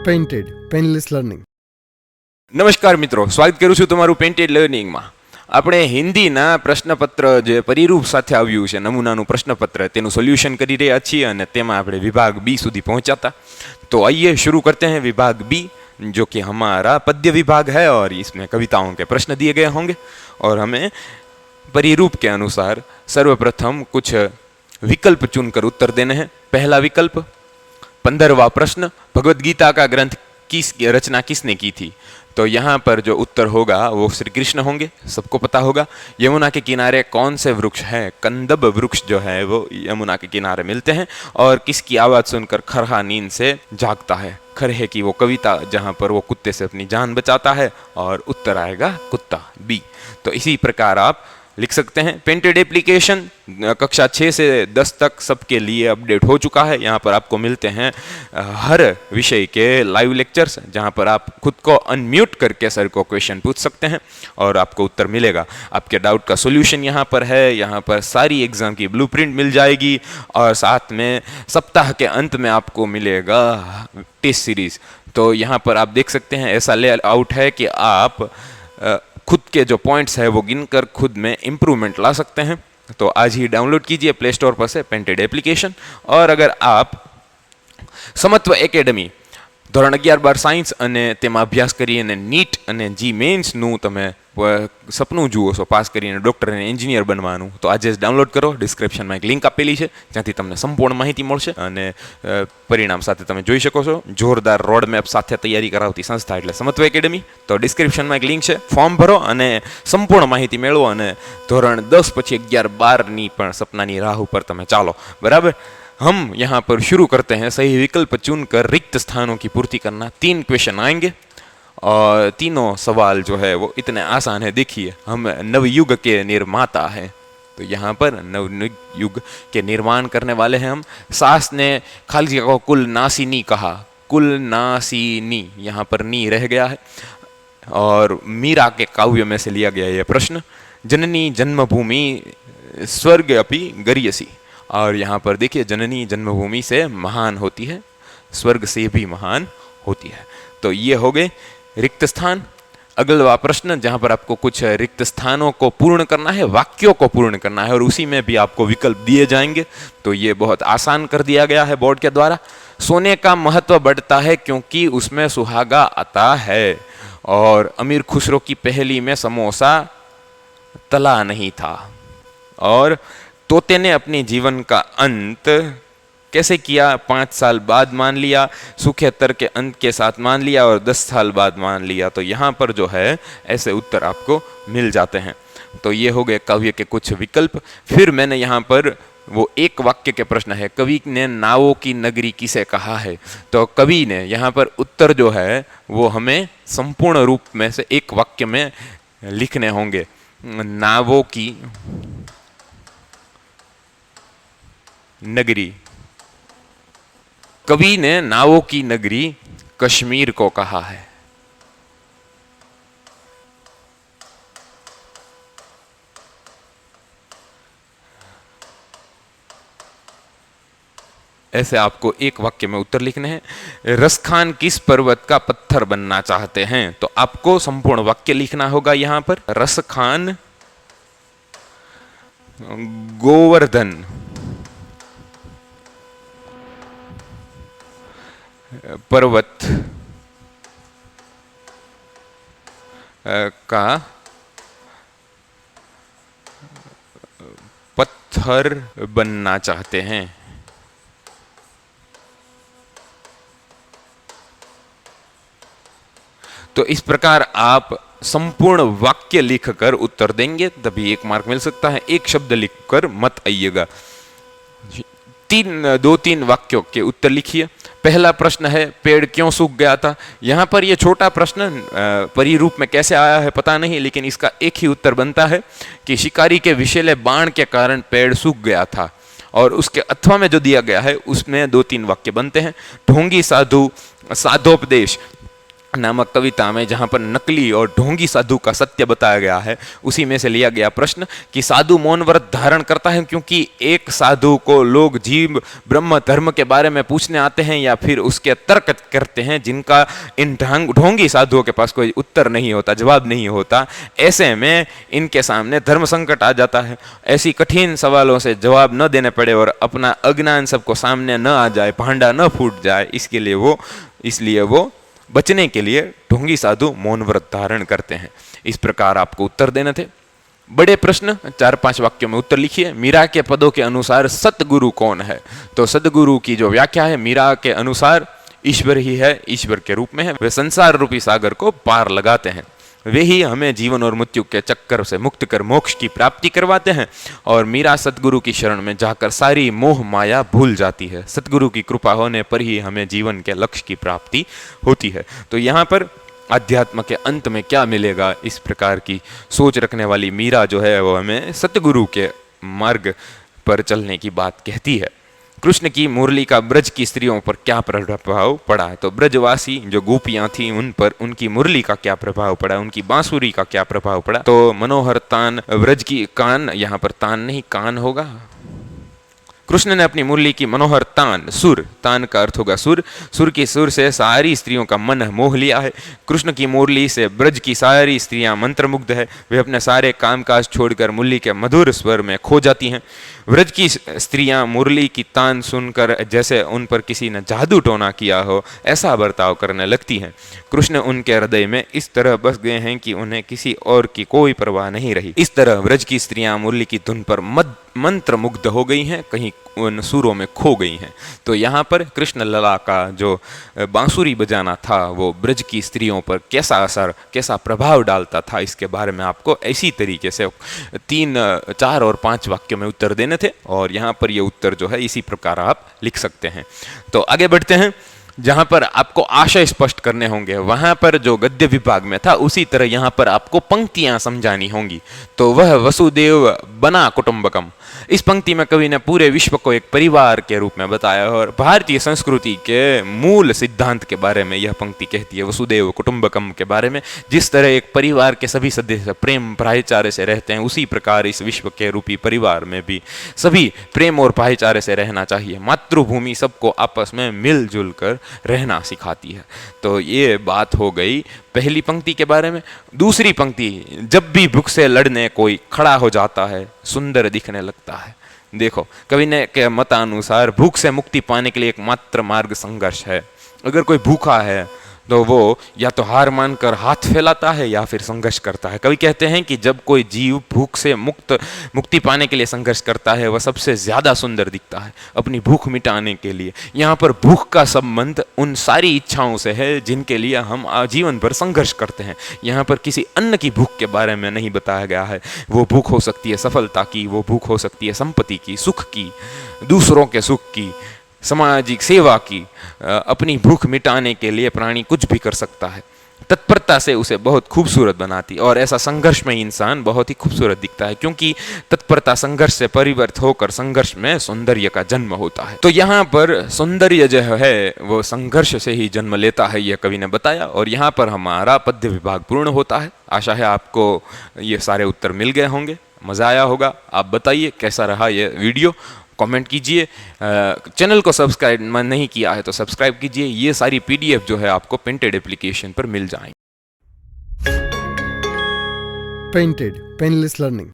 Painted painless learning. નમસ્કાર મિત્રો, સ્વાગત કરું છું તમારું પેઇન્ટેડ લર્નિંગમાં. આપણે હિન્દીના પ્રશ્નપત્ર જે પરિરૂપ સાથે આવ્યું છે, નમૂનાનું પ્રશ્નપત્ર, તેનું સોલ્यूशन કરી રહ્યા છીએ અને તેમાં આપણે विभाग बी સુધી पहुंचा था. तो आइए शुरू करते हैं विभाग बी, जो कि हमारा पद्य विभाग है और इसमें कविताओं के प्रश्न दिए गए होंगे और हमें परिरूप के अनुसार सर्वप्रथम कुछ विकल्प चुनकर उत्तर देने हैं. पहला विकल्प, 15वां प्रश्न, भगवद गीता का ग्रंथ की रचना किसने की थी? तो यहाँ पर जो उत्तर होगा वो श्री कृष्ण होंगे, सबको पता होगा. यमुना के किनारे कौन से वृक्ष हैं? कंदब वृक्ष जो है वो यमुना के किनारे मिलते हैं. और किसकी आवाज़ सुनकर खरहा नींद से जागता है? खरहे की वो कविता जहाँ पर वो कुत्ते से अपनी जान बचाता है, और उत्तर आएगा कुत्ता, बी. तो इसी प्रकार आप लिख सकते हैं. पेंटेड एप्लीकेशन कक्षा 6 से 10 तक सबके लिए अपडेट हो चुका है. यहाँ पर आपको मिलते हैं हर विषय के लाइव लेक्चर्स, जहाँ पर आप खुद को अनम्यूट करके सर को क्वेश्चन पूछ सकते हैं और आपको उत्तर मिलेगा. आपके डाउट का सोल्यूशन यहाँ पर है. यहाँ पर सारी एग्जाम की ब्लूप्रिंट मिल जाएगी और साथ में सप्ताह के अंत में आपको मिलेगा टेस्ट सीरीज. तो यहाँ पर आप देख सकते हैं ऐसा लेआउट है कि आप खुद के जो पॉइंट्स है वो गिनकर खुद में इम्प्रूवमेंट ला सकते हैं. तो आज ही डाउनलोड कीजिए प्ले स्टोर पर से पेंटेड एप्लीकेशन. और अगर आप समत्व एकेडमी ધોરણ 11-12 સાયન્સ અને તેમાં અભ્યાસ કરી અને નીટ અને જી મેન્સનું તમે સપનું જુઓ છો પાસ કરીને ડૉક્ટર અને એન્જિનિયર બનવાનું, તો આજે જ ડાઉનલોડ કરો. ડિસ્ક્રિપ્શનમાં એક લિંક આપેલી છે, જ્યાંથી તમને સંપૂર્ણ માહિતી મળશે અને પરિણામ સાથે તમે જોઈ શકો છો. જોરદાર રોડ મેપ સાથે તૈયારી કરાવતી સંસ્થા એટલે સમત્વ એકેડમી. તો ડિસ્ક્રિપ્શનમાં એક લિંક છે, ફોર્મ ભરો અને સંપૂર્ણ માહિતી મેળવો અને ધોરણ 10 પછી 11-12ની પણ સપનાની રાહ ઉપર તમે ચાલો. બરાબર. हम यहाँ पर शुरू करते हैं. सही विकल्प चुनकर रिक्त स्थानों की पूर्ति करना. 3 क्वेश्चन आएंगे और तीनों सवाल जो है वो इतने आसान है. देखिए, हम नवयुग के निर्माता हैं, तो यहाँ पर नवयुग के निर्माण करने वाले हैं हम. सास ने खाली जगह को कुल नासिनी कहा. कुल नासिनी, यहाँ पर नी रह गया है और मीरा के काव्य में से लिया गया यह प्रश्न. जननी जन्मभूमि स्वर्ग अपि गरीयसी. और यहाँ पर देखिए, जननी जन्मभूमि से महान होती है, स्वर्ग से भी महान होती है. तो ये हो गए रिक्त स्थान. अगला प्रश्न, जहाँ पर आपको कुछ रिक्त स्थानों को पूर्ण करना है, वाक्यों को पूर्ण करना है, और उसी में भी आपको विकल्प दिए जाएंगे. तो ये बहुत आसान कर दिया गया है बोर्ड के द्वारा. सोने का महत्व बढ़ता है क्योंकि उसमें सुहागा आता है, और अमीर खुसरो की पहेली में समोसा तला नहीं था, और तोते ने अपने जीवन का अंत कैसे किया? 5 साल बाद मान लिया, सुखेतर के अंत के साथ मान लिया, और 10 साल बाद मान लिया. तो यहाँ पर जो है ऐसे उत्तर आपको मिल जाते हैं. तो ये हो गए काव्य के कुछ विकल्प. फिर मैंने यहाँ पर वो एक वाक्य के प्रश्न है, कवि ने नावों की नगरी किसे कहा है? तो कवि ने यहाँ पर उत्तर जो है वो हमें संपूर्ण रूप में से एक वाक्य में लिखने होंगे. नावों की नगरी, कवि ने नावों की नगरी कश्मीर को कहा है. ऐसे आपको एक वाक्य में उत्तर लिखने हैं. रसखान किस पर्वत का पत्थर बनना चाहते हैं? तो आपको संपूर्ण वाक्य लिखना होगा. यहां पर रसखान गोवर्धन पर्वत का पत्थर बनना चाहते हैं. तो इस प्रकार आप संपूर्ण वाक्य लिखकर उत्तर देंगे, तभी 1 मार्क मिल सकता है. एक शब्द लिखकर मत आइएगा. 2-3 वाक्यों के उत्तर लिखिए. पहला प्रश्न है, पेड़ क्यों सूख गया था? यहाँ पर ये छोटा प्रश्न परिरूप में कैसे आया है पता नहीं, लेकिन इसका एक ही उत्तर बनता है कि शिकारी के विषैले बाण के कारण पेड़ सूख गया था. और उसके अथवा में जो दिया गया है उसमें 2-3 वाक्य बनते हैं. ढोंगी साधु साधोपदेश नामक कविता में जहाँ पर नकली और ढोंगी साधु का सत्य बताया गया है, उसी में से लिया गया प्रश्न कि साधु मौन व्रत धारण करता है क्योंकि एक साधु को लोग जीव ब्रह्म धर्म के बारे में पूछने आते हैं या फिर उसके तर्क करते हैं जिनका इन ढोंगी साधुओं के पास कोई उत्तर नहीं होता, जवाब नहीं होता। ऐसे में इनके सामने धर्म संकट आ जाता है। ऐसी कठिन सवालों से जवाब न देने पड़े और अपना अज्ञान सबको सामने न आ जाए, भांडा न फूट जाए, इसलिए वो बचने के लिए ढोंगी साधु मौन व्रत धारण करते हैं। इस प्रकार आपको उत्तर देने थे। बड़े प्रश्न 4-5 वाक्यों में उत्तर लिखिए। मीरा के पदों के अनुसार सतगुरु कौन है? तो सतगुरु की जो व्याख्या है मीरा के अनुसार ईश्वर ही है, ईश्वर के रूप में है। वे संसार रूपी सागर को पार लगाते हैं, वे ही हमें जीवन और मृत्यु के चक्कर से मुक्त कर मोक्ष की प्राप्ति करवाते हैं। और मीरा सतगुरु की शरण में जाकर सारी मोह माया भूल जाती है। सतगुरु की कृपा होने पर ही हमें जीवन के लक्ष्य की प्राप्ति होती है। तो यहाँ पर अध्यात्म के अंत में क्या मिलेगा, इस प्रकार की सोच रखने वाली मीरा जो है वो हमें सतगुरु के मार्ग पर चलने की बात कहती है। कृष्ण की मुरली का ब्रज की स्त्रियों पर क्या प्रभाव पड़ा है? तो ब्रजवासी जो गोपियां थी उन पर उनकी मुरली का क्या प्रभाव पड़ा, उनकी बांसुरी का क्या प्रभाव पड़ा? तो मनोहर तान ब्रज की कान, यहाँ पर तान नहीं कान होगा। कृष्ण ने अपनी मुरली की मनोहर तान, सुर, तान का अर्थ होगा सुर, सुर की सुर से सारी स्त्रियों का मन मोह लिया है। कृष्ण की मुरली से ब्रज की सारी स्त्रियां मंत्रमुग्ध है। वे अपने सारे कामकाज छोड़कर मुरली के मधुर स्वर में खो जाती हैं। ब्रज की स्त्रियां मुरली की तान सुनकर जैसे उन पर किसी ने जादू टोना किया हो ऐसा बर्ताव करने लगती हैं। कृष्ण उनके हृदय में इस तरह बस गए हैं कि उन्हें किसी और की कोई परवाह नहीं रही। इस तरह ब्रज की स्त्रियां मुरली की धुन पर मंत्र मुग्ध हो गई हैं, कहीं उन सुरों में खो गई हैं। तो यहाँ पर कृष्ण लला का जो बांसुरी बजाना था वो ब्रज की स्त्रियों पर कैसा असर, कैसा प्रभाव डालता था, इसके बारे में आपको ऐसी तरीके से 3, 4 और 5 वाक्यों में उत्तर देने थे। और यहाँ पर ये उत्तर जो है इसी प्रकार आप लिख सकते हैं। तो आगे बढ़ते हैं। जहाँ पर आपको आशय स्पष्ट करने होंगे, वहाँ पर जो गद्य विभाग में था उसी तरह यहाँ पर आपको पंक्तियाँ समझानी होंगी। तो वह वसुदेव बना कुटुंबकम, इस पंक्ति में कवि ने पूरे विश्व को एक परिवार के रूप में बताया और भारतीय संस्कृति के मूल सिद्धांत के बारे में यह पंक्ति कहती है, वसुदेव कुटुंबकम के बारे में। जिस तरह एक परिवार के सभी सदस्य प्रेम भाईचारे से रहते हैं, उसी प्रकार इस विश्व के रूपी परिवार में भी सभी प्रेम और भाईचारे से रहना चाहिए। मातृभूमि सबको आपस में मिलजुल कर रहना सिखाती है। तो ये बात हो गई पहली पंक्ति के बारे में। दूसरी पंक्ति, जब भी भूख से लड़ने कोई खड़ा हो जाता है सुंदर दिखने लगता है। देखो, कवि ने के मतानुसार भूख से मुक्ति पाने के लिए एकमात्र मार्ग संघर्ष है। अगर कोई भूखा है तो वो या तो हार मानकर हाथ फैलाता है या फिर संघर्ष करता है। कवि कहते हैं कि जब कोई जीव भूख से मुक्ति पाने के लिए संघर्ष करता है वह सबसे ज्यादा सुंदर दिखता है अपनी भूख मिटाने के लिए। यहाँ पर भूख का संबंध उन सारी इच्छाओं से है जिनके लिए हम आजीवन भर संघर्ष करते हैं। यहाँ पर किसी अन्न की भूख के बारे में नहीं बताया गया है। वो भूख हो सकती है सफलता की, वो भूख हो सकती है संपत्ति की, सुख की, दूसरों के सुख की, सामाजिक सेवा की। अपनी भूख मिटाने के लिए प्राणी कुछ भी कर सकता है। तत्परता से उसे बहुत खूबसूरत बनाती और ऐसा संघर्ष में इंसान बहुत ही खूबसूरत दिखता है, क्योंकि तत्परता संघर्ष से परिवर्तित होकर संघर्ष में सौंदर्य का जन्म होता है। तो यहाँ पर सौंदर्य जो है वो संघर्ष से ही जन्म लेता है, यह कवि ने बताया। और यहाँ पर हमारा पद्य विभाग पूर्ण होता है। आशा है आपको ये सारे उत्तर मिल गए होंगे, मजा आया होगा। आप बताइए कैसा रहा ये वीडियो, कमेंट कीजिए। चैनल को सब्सक्राइब नहीं किया है तो सब्सक्राइब कीजिए। ये सारी पीडीएफ जो है आपको पेंटेड एप्लीकेशन पर मिल जाएंगी। Painted painless learning.